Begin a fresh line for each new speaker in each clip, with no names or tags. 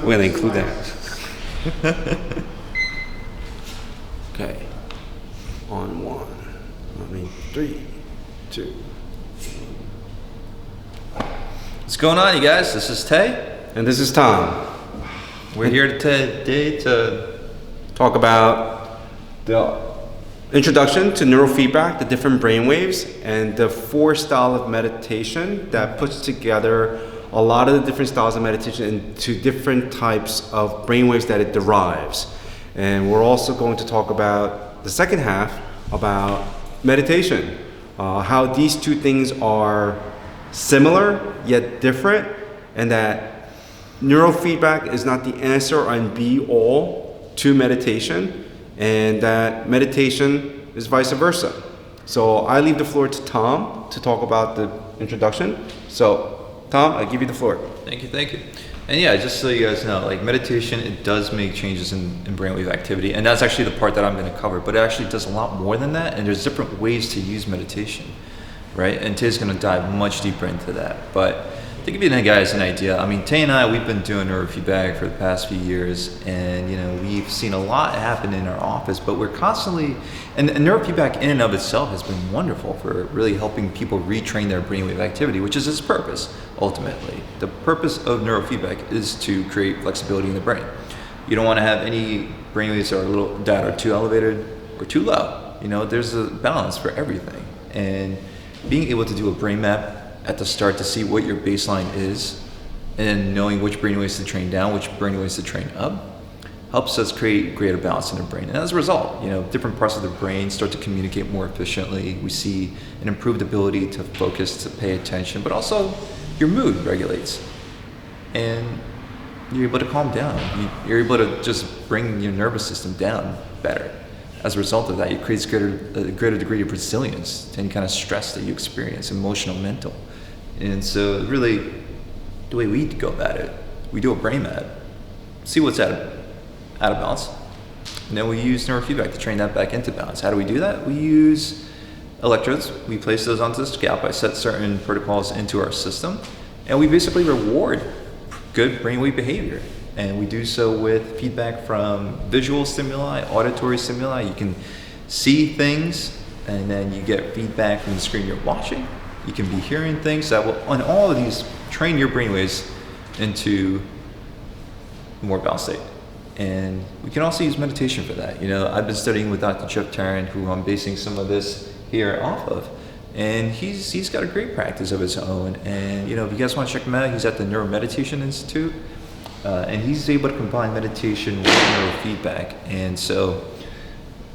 We're gonna include that. Okay. On one. I mean 3, 2.
What's going on, you guys? This is Tay.
And this is Tom.
We're here today to
talk about the introduction to neurofeedback, the different brainwaves, and the 4 styles of meditation that puts together a lot of the different styles of meditation into different types of brainwaves that it derives. And we're also going to talk about the second half about meditation, how these two things are similar yet different, and that neurofeedback is not the answer and be all to meditation, and that meditation is vice versa. So I leave the floor to Tom to talk about the introduction. So Tom, I give you the floor.
Thank you. And yeah, just so you guys know, like meditation, it does make changes in brainwave activity, and that's actually the part that I'm going to cover, but it actually does a lot more than that, and there's different ways to use meditation, right? And Tay's going to dive much deeper into that. But to give you guys an idea, I mean, Tay and I, we've been doing neurofeedback for the past few years, and we've seen a lot happen in our office, but we're constantly, and neurofeedback in and of itself has been wonderful for really helping people retrain their brainwave activity, which is its purpose, ultimately. The purpose of neurofeedback is to create flexibility in the brain. You don't want to have any brainwaves that are too elevated or too low. There's a balance for everything, and being able to do a brain map at the start to see what your baseline is, and knowing which brainwaves to train down, which brainwaves to train up, helps us create greater balance in the brain. And as a result, different parts of the brain start to communicate more efficiently. We see an improved ability to focus, to pay attention, but also your mood regulates. And you're able to calm down. You're able to just bring your nervous system down better. As a result of that, it creates a greater degree of resilience to any kind of stress that you experience, emotional, mental. And so really, the way we go about it, we do a brain map, see what's out of balance, and then we use neurofeedback to train that back into balance. How do we do that? We use electrodes. We place those onto the scalp. I set certain protocols into our system, and we basically reward good brainwave behavior. And we do so with feedback from visual stimuli, auditory stimuli. You can see things, and then you get feedback from the screen you're watching. You can be hearing things that will, on all of these, train your brainwaves into a more balanced state. And we can also use meditation for that. I've been studying with Dr. Jeff Tarrant, who I'm basing some of this here off of. And he's got a great practice of his own. And if you guys want to check him out, he's at the Neuromeditation Institute. And he's able to combine meditation with neurofeedback. And so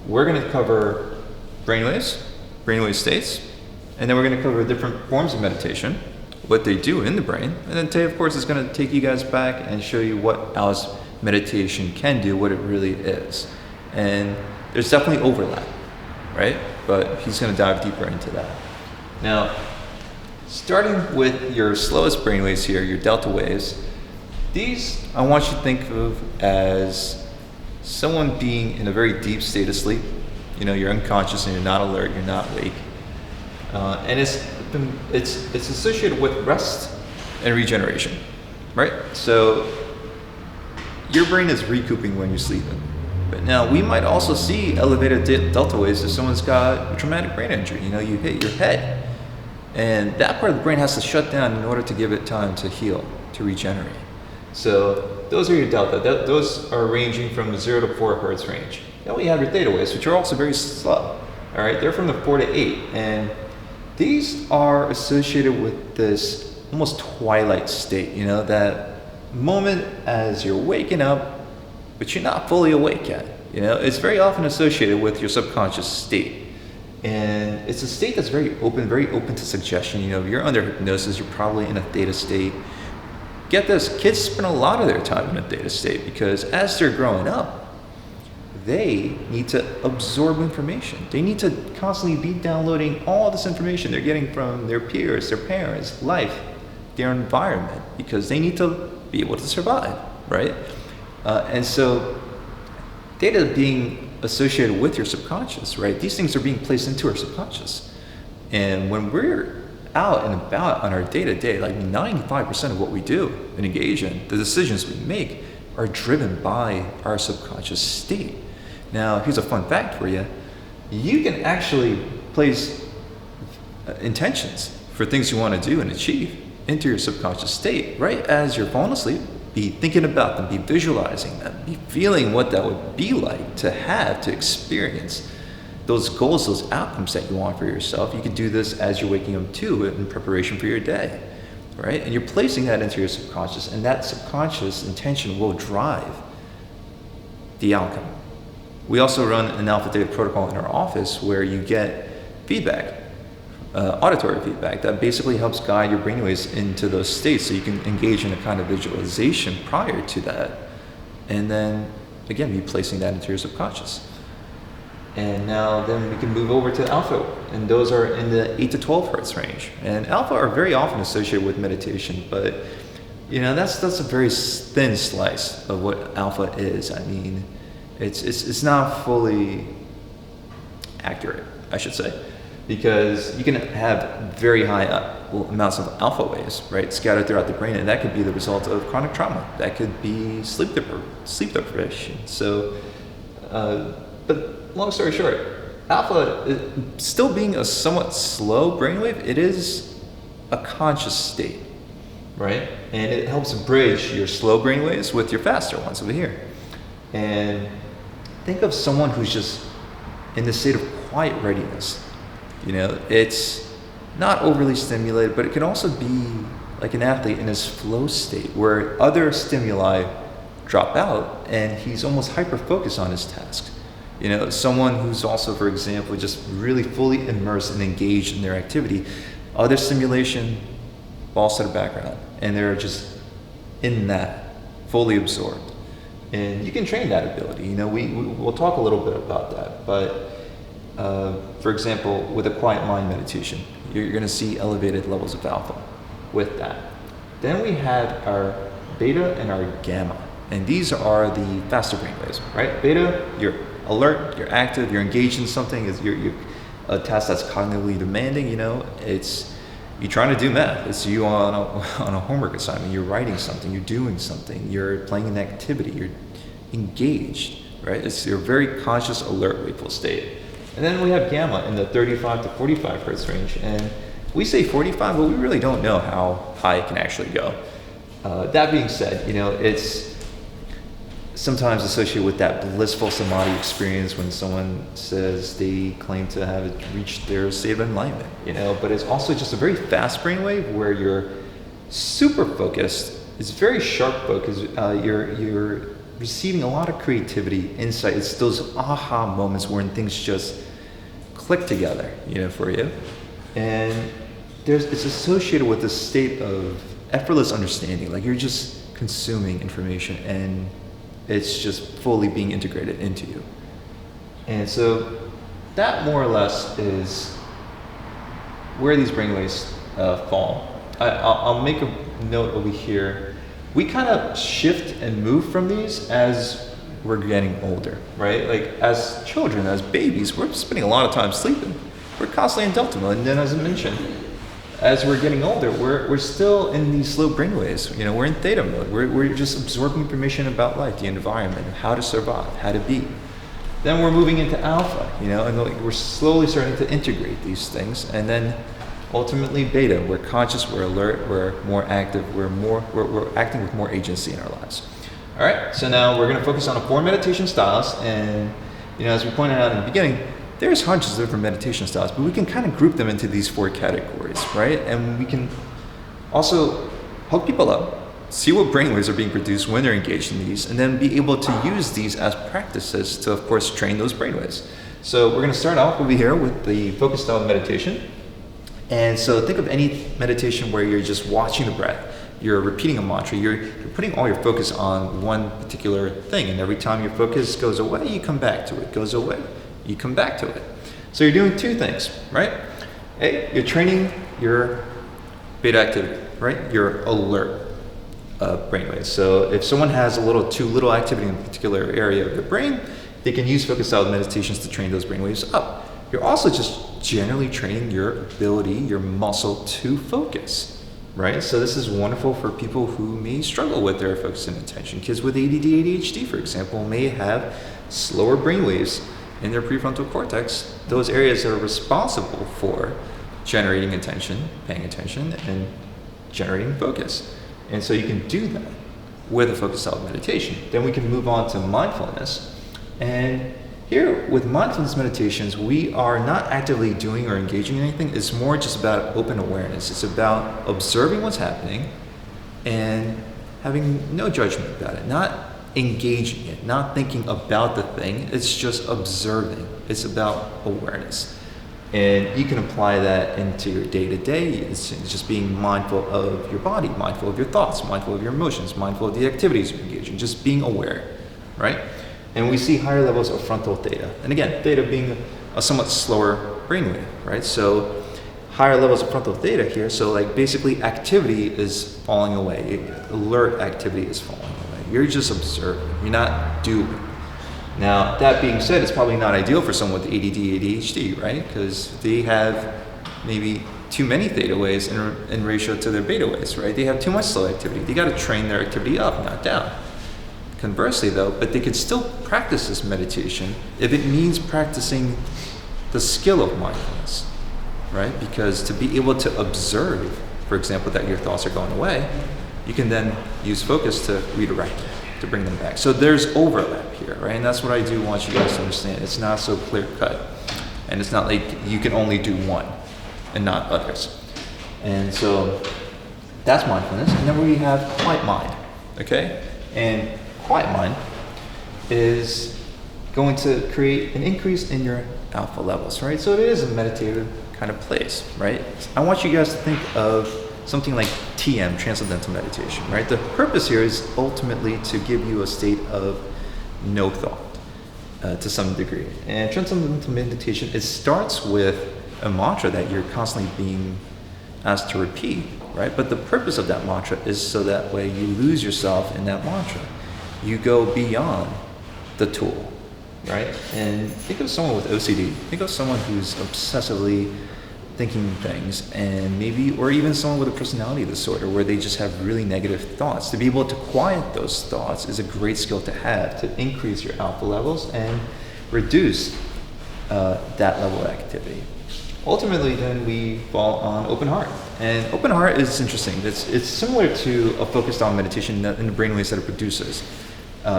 we're going to cover brainwave states, and then we're going to cover different forms of meditation, what they do in the brain. And then Tay, of course, is going to take you guys back and show you what else meditation can do, what it really is. And there's definitely overlap, right? But he's going to dive deeper into that. Now, starting with your slowest brainwaves here, your delta waves, these I want you to think of as someone being in a very deep state of sleep. You're unconscious and you're not alert, you're not awake. And it's associated with rest and regeneration, right? So your brain is recouping when you're sleeping. But now we might also see elevated delta waves if someone's got a traumatic brain injury. You hit your head. And that part of the brain has to shut down in order to give it time to heal, to regenerate. So those are your delta. Those are ranging from the 0 to 4 hertz range. Then we have your theta waves, which are also very slow. All right, they're from the 4 to 8, and these are associated with this almost twilight state. That moment as you're waking up, but you're not fully awake yet. It's very often associated with your subconscious state, and it's a state that's very open to suggestion. If you're under hypnosis, you're probably in a theta state. Get this, kids spend a lot of their time in a theta state because as they're growing up, they need to absorb information. They need to constantly be downloading all this information they're getting from their peers, their parents, life, their environment, because they need to be able to survive, right? And so data being associated with your subconscious, right? These things are being placed into our subconscious. And when we're out and about on our day-to-day, like 95% of what we do and engage in, the decisions we make, are driven by our subconscious state. Now, here's a fun fact for you. You can actually place intentions for things you want to do and achieve into your subconscious state, right as you're falling asleep. Be thinking about them, be visualizing them, be feeling what that would be like to have, to experience those goals, those outcomes that you want for yourself. You can do this as you're waking up to it in preparation for your day, right? And you're placing that into your subconscious, and that subconscious intention will drive the outcome. We also run an alpha theta protocol in our office where you get feedback, auditory feedback, that basically helps guide your brainwaves into those states so you can engage in a kind of visualization prior to that. And then, again, be placing that into your subconscious. And now then we can move over to alpha, and those are in the 8 to 12 hertz range. And alpha are very often associated with meditation, but that's a very thin slice of what alpha is. I mean, it's not fully accurate, I should say, because you can have very high amounts of alpha waves, right, scattered throughout the brain, and that could be the result of chronic trauma. That could be sleep deprivation. So, but long story short, alpha, still being a somewhat slow brainwave, it is a conscious state, right? And it helps bridge your slow brainwaves with your faster ones over here. And think of someone who's just in the state of quiet readiness. It's not overly stimulated, but it can also be like an athlete in his flow state where other stimuli drop out and he's almost hyper-focused on his task. Someone who's also, for example, just really fully immersed and engaged in their activity, other stimulation falls to the background, and they're just in that, fully absorbed. And you can train that ability. We'll talk a little bit about that, but for example, with a quiet mind meditation, you're going to see elevated levels of alpha with that. Then we have our beta and our gamma, and these are the faster brainwaves, right? Beta, you're alert, you're active, you're engaged in something, you're a task that's cognitively demanding. It's you're trying to do math. It's you on a homework assignment. You're writing something, you're doing something, you're playing an activity, you're engaged, right? It's your very conscious, alert, wakeful state. And then we have gamma in the 35 to 45 hertz range. And we say 45, but we really don't know how high it can actually go. That being said, it's sometimes associated with that blissful samadhi experience when someone says they claim to have reached their state of enlightenment, but it's also just a very fast brainwave where you're super focused. It's very sharp focus. You're receiving a lot of creativity, insight. It's those aha moments when things just click together, for you. And it's associated with a state of effortless understanding. Like you're just consuming information and it's just fully being integrated into you. And so that more or less is where these brainwaves fall. I'll make a note over here. We kind of shift and move from these as we're getting older, right? Like as children, as babies, we're spending a lot of time sleeping. We're constantly in delta mode. And then as I mentioned, as we're getting older, we're still in these slow brainwaves. We're in theta mode. We're just absorbing information about life, the environment, how to survive, how to be. Then we're moving into alpha, and we're slowly starting to integrate these things. And then ultimately beta, we're conscious, we're alert, we're more active, we're acting with more agency in our lives. All right, so now we're going to focus on the 4 meditation styles. And as we pointed out in the beginning, there's hundreds of different meditation styles, but we can kind of group them into these 4 categories, right? And we can also hook people up, see what brainwaves are being produced when they're engaged in these, and then be able to use these as practices to, of course, train those brainwaves. So we're going to start off over here with the focus style meditation. And so think of any meditation where you're just watching the breath. You're repeating a mantra. You're putting all your focus on one particular thing. And every time your focus goes away, you come back to it. Goes away, you come back to it. So you're doing 2 things, right? A, you're training your beta activity, right? Your alert brainwaves. So if someone has too little activity in a particular area of their brain, they can use focus style meditations to train those brainwaves up. You're also just generally training your ability, your muscle to focus, right? So this is wonderful for people who may struggle with their focus and attention. Kids with ADD, ADHD, for example, may have slower brain waves in their prefrontal cortex, those areas that are responsible for generating attention, paying attention, and generating focus. And so you can do that with a focused style of meditation. Then we can move on to mindfulness. And here with mindfulness meditations, we are not actively doing or engaging in anything. It's more just about open awareness. It's about observing what's happening and having no judgment about it, not engaging it, not thinking about the thing. It's just observing. It's about awareness. And you can apply that into your day-to-day. It's just being mindful of your body, mindful of your thoughts, mindful of your emotions, mindful of the activities you're engaging, just being aware, right? And we see higher levels of frontal theta. And again, theta being a somewhat slower brainwave, right? So higher levels of frontal theta here. So like basically activity is falling away. Alert activity is falling away. You're just observing. You're not doing. Now, that being said, it's probably not ideal for someone with ADD, ADHD, right? Because they have maybe too many theta waves in ratio to their beta waves, right? They have too much slow activity. They got to train their activity up, not down. Conversely, though, but they could still practice this meditation if it means practicing the skill of mindfulness, right? Because to be able to observe, for example, that your thoughts are going away, you can then use focus to redirect them, to bring them back. So there's overlap here, right? And that's what I do want you guys to understand. It's not so clear cut. And it's not like you can only do one and not others. And so that's mindfulness. And then we have quiet mind, okay? And quiet mind is going to create an increase in your alpha levels, right? So it is a meditative kind of place, right? I want you guys to think of something like TM, Transcendental Meditation, right? The purpose here is ultimately to give you a state of no thought to some degree. And Transcendental Meditation, it starts with a mantra that you're constantly being asked to repeat, right? But the purpose of that mantra is so that way you lose yourself in that mantra. You go beyond the tool, right? And think of someone with OCD. Think of someone who's obsessively thinking things, and maybe, or even someone with a personality disorder where they just have really negative thoughts. To be able to quiet those thoughts is a great skill to have, to increase your alpha levels and reduce that level of activity. Ultimately, then we fall on open heart. And open heart is interesting. It's similar to a focused on meditation in the brainwaves that it produces.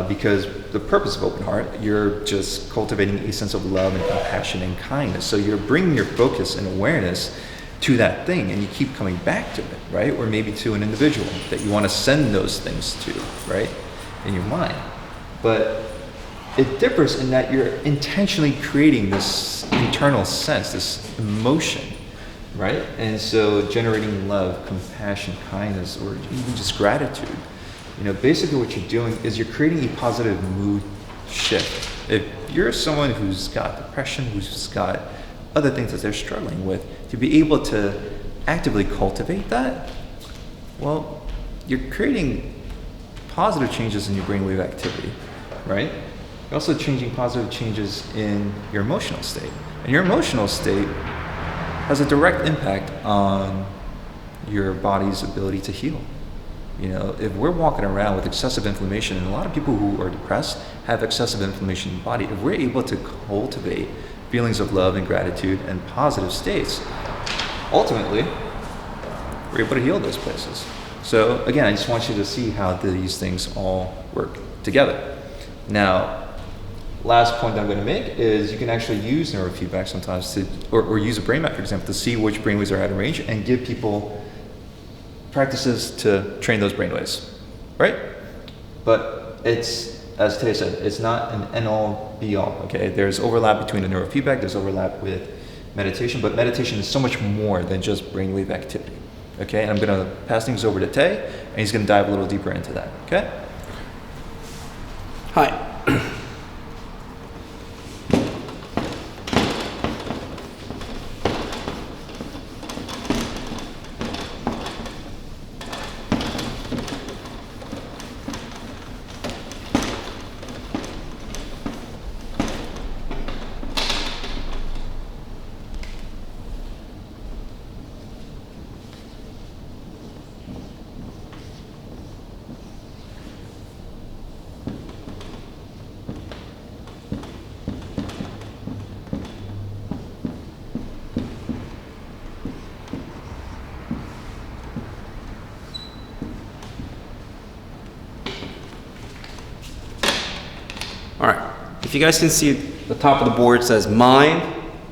Because the purpose of open heart, you're just cultivating a sense of love and compassion and kindness. So you're bringing your focus and awareness to that thing, and you keep coming back to it, right? Or maybe to an individual that you want to send those things to, right? In your mind. But it differs in that you're intentionally creating this internal sense, this emotion, right? And so generating love, compassion, kindness, or even just gratitude. You know, basically what you're doing is you're creating a positive mood shift. If you're someone who's got depression, who's got other things that they're struggling with, to be able to actively cultivate that, well, you're creating positive changes in your brainwave activity, right? You're also changing positive changes in your emotional state. And your emotional state has a direct impact on your body's ability to heal. You know, if we're walking around with excessive inflammation, and a lot of people who are depressed have excessive inflammation in the body, if we're able to cultivate feelings of love and gratitude and positive states, ultimately, we're able to heal those places. So again, I just want you to see how these things all work together. Now, last point that I'm going to make is you can actually use neurofeedback sometimes to, or use a brain map, for example, to see which brainwaves are out of range and give people practices to train those brainwaves, right? But it's, as Tay said, it's not an end-all, be-all, okay? There's overlap between the neurofeedback, there's overlap with meditation, but meditation is so much more than just brainwave activity, okay? And I'm gonna pass things over to Tay, and he's gonna dive a little deeper into that, okay?
Hi. if you guys can see, the top of the board says mind,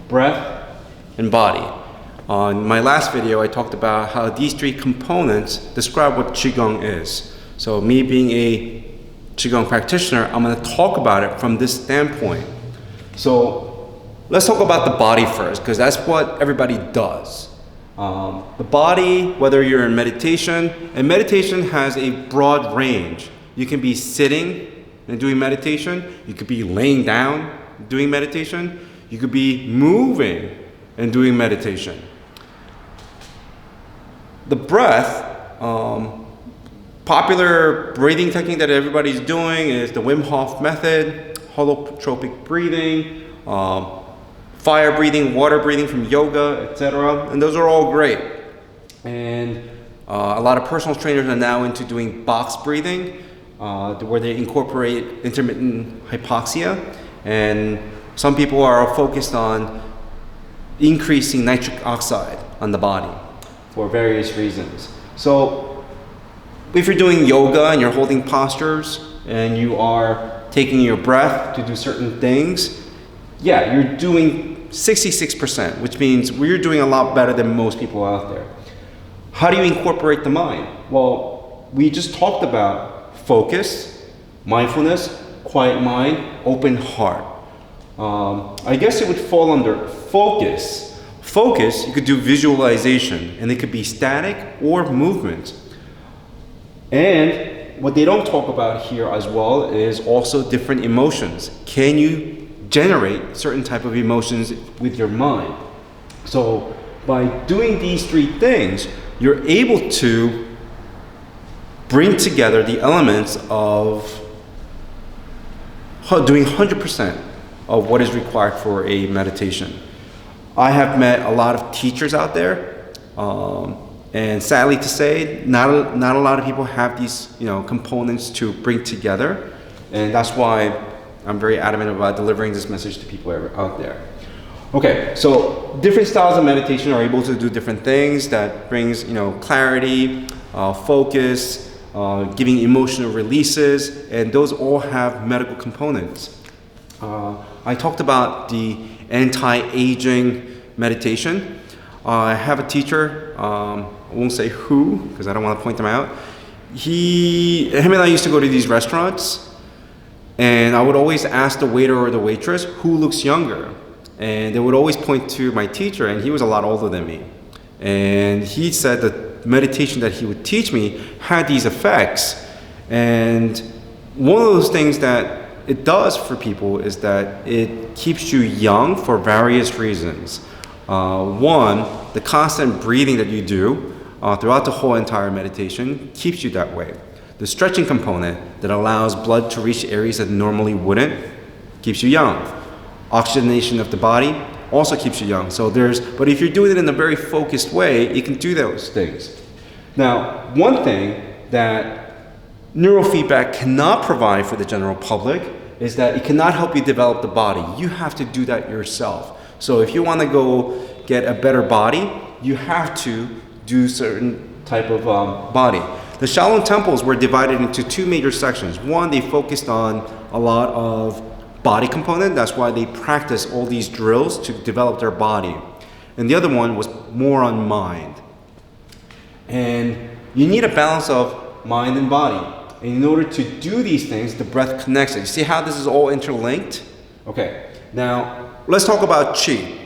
breath, and body. On my last video, I talked about how these three components describe what Qigong is. So me being a Qigong practitioner, I'm going to talk about it from this standpoint. So let's talk about the body first, because that's what everybody does. The body, whether you're in meditation, and meditation has a broad range. You can be sitting and doing meditation. You could be laying down doing meditation. You could be moving and doing meditation. The breath, popular breathing technique that everybody's doing is the Wim Hof method, holotropic breathing, fire breathing, water breathing from yoga, etc. And those are all great. And a lot of personal trainers are now into doing box breathing, where they incorporate intermittent hypoxia. And some people are focused on increasing nitric oxide on the body for various reasons. So if you're doing yoga and you're holding postures and you are taking your breath to do certain things, yeah, you're doing 66%, which means we're doing a lot better than most people out there. How do you incorporate the mind? Well, we just talked about focus, mindfulness, quiet mind, open heart. I guess it would fall under focus. Focus, you could do visualization, and it could be static or movement. And what they don't talk about here as well is also different emotions. Can you generate certain type of emotions with your mind? So by doing these three things, you're able to bring together the elements of doing 100% of what is required for a meditation. I have met a lot of teachers out there, and sadly to say, not a lot of people have these components to bring together, and that's why I'm very adamant about delivering this message to people out there. Okay, so different styles of meditation are able to do different things that brings clarity, focus, giving emotional releases, and those all have medical components. I talked about the anti-aging meditation. I have a teacher, I won't say who because I don't want to point them out. Him and I used to go to these restaurants, and I would always ask the waiter or the waitress who looks younger. And they would always point to my teacher, and he was a lot older than me. And he said that meditation that he would teach me had these effects. And one of those things that it does for people is that it keeps you young for various reasons. One, the constant breathing that you do throughout the whole entire meditation keeps you that way. The stretching component that allows blood to reach areas that normally wouldn't keeps you young. Oxygenation of the body also keeps you young. But if you're doing it in a very focused way, you can do those things. Now, one thing that neurofeedback cannot provide for the general public is that it cannot help you develop the body. You have to do that yourself. So if you want to go get a better body, you have to do certain type of body. The Shaolin temples were divided into two major sections. One, they focused on a lot of body component. That's why they practice all these drills to develop their body. And the other one was more on mind. And you need a balance of mind and body. And in order to do these things, the breath connects it. You see how this is all interlinked? Okay, now let's talk about Qi.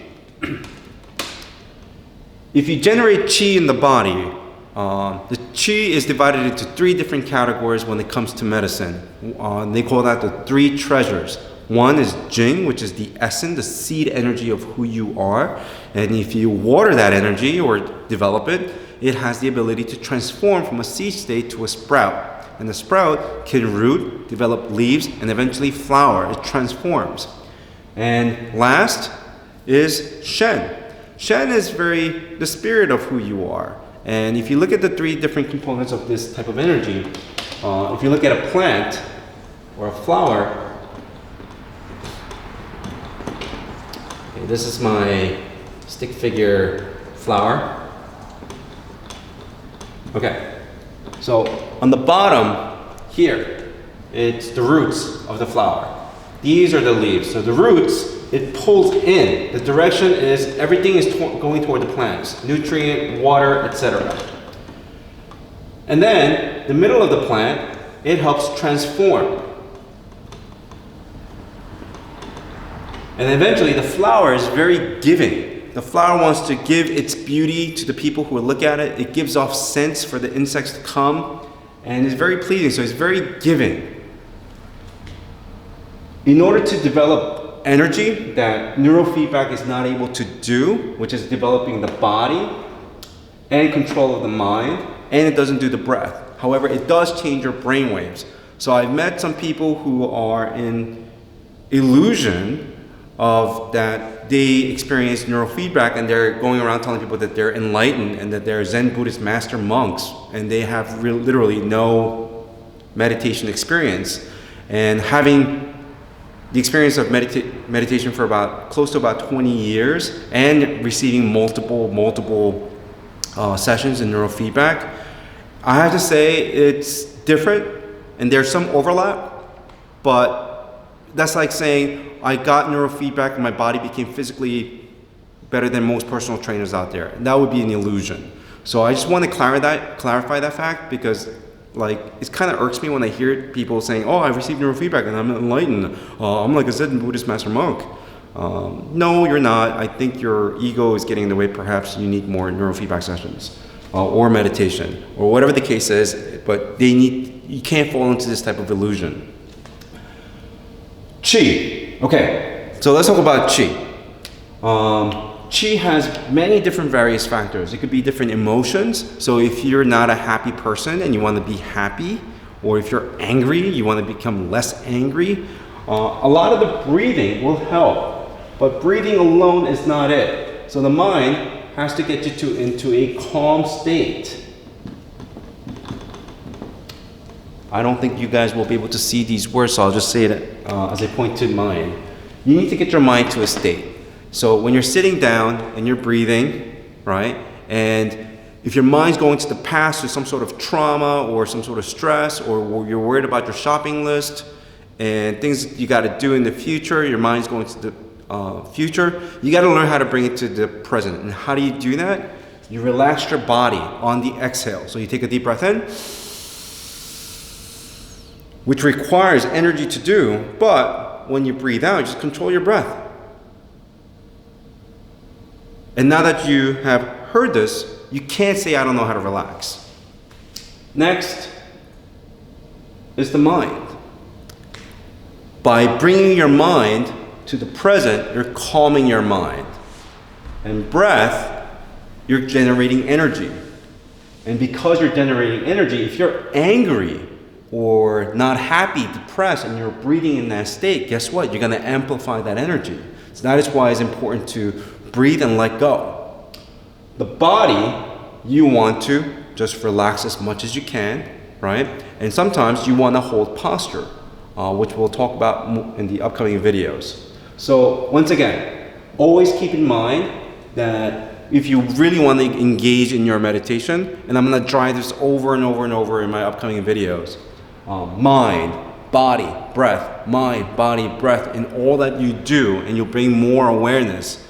If you generate Qi in the body, the Qi is divided into three different categories when it comes to medicine. They call that the three treasures. One is Jing, which is the essence, the seed energy of who you are. And if you water that energy or develop it, it has the ability to transform from a seed state to a sprout. And the sprout can root, develop leaves, and eventually flower. It transforms. And last is Shen. Shen is the spirit of who you are. And if you look at the three different components of this type of energy, if you look at a plant or a flower, okay, this is my stick figure flower. Okay, so on the bottom here, it's the roots of the flower. These are the leaves. So the roots, it pulls in. The direction is everything is going toward the plants, nutrient, water, etc. And then the middle of the plant, it helps transform. And eventually the flower is very giving. The flower wants to give its beauty to the people who will look at it. It gives off scents for the insects to come, and it's very pleasing, so it's very giving. In order to develop energy that neurofeedback is not able to do, which is developing the body and control of the mind, and it doesn't do the breath. However, it does change your brain waves. So I've met some people who are in illusion of that they experience neurofeedback, and they're going around telling people that they're enlightened and that they're Zen Buddhist master monks, and they have literally no meditation experience. And having the experience of meditation for close to about 20 years and receiving multiple sessions in neurofeedback, I have to say it's different and there's some overlap, but that's like saying I got neurofeedback and my body became physically better than most personal trainers out there. And that would be an illusion. So I just want to clarify that fact, because like it kind of irks me when I hear people saying, oh, I received neurofeedback and I'm enlightened. I'm like a Zen Buddhist master monk. No, you're not. I think your ego is getting in the way. Perhaps you need more neurofeedback sessions or meditation or whatever the case is, but you can't fall into this type of illusion. Qi. Okay, so let's talk about Qi. Qi has many different various factors. It could be different emotions. So if you're not a happy person and you want to be happy, or if you're angry, you want to become less angry, a lot of the breathing will help. But breathing alone is not it. So the mind has to get you into a calm state. I don't think you guys will be able to see these words, so I'll just say it as I point to mine. You need to get your mind to a state. So when you're sitting down and you're breathing, right, and if your mind's going to the past to some sort of trauma or some sort of stress, or you're worried about your shopping list and things you got to do in the future, your mind's going to the future, you got to learn how to bring it to the present. And how do you do that? You relax your body on the exhale. So you take a deep breath in, which requires energy to do, but when you breathe out, just control your breath. And now that you have heard this, you can't say, I don't know how to relax. Next is the mind. By bringing your mind to the present, you're calming your mind. And breath, you're generating energy. And because you're generating energy, if you're angry or not happy, depressed, and you're breathing in that state, guess what? You're going to amplify that energy. So that is why it's important to breathe and let go. The body, you want to just relax as much as you can, right? And sometimes you want to hold posture, which we'll talk about in the upcoming videos. So once again, always keep in mind that if you really want to engage in your meditation, and I'm going to drive this over and over and over in my upcoming videos, mind, body, breath, mind, body, breath, in all that you do, and you'll bring more awareness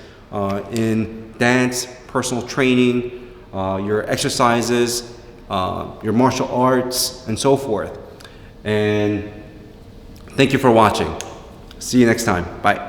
in dance, personal training, your exercises, your martial arts, and so forth. And thank you for watching. See you next time. Bye.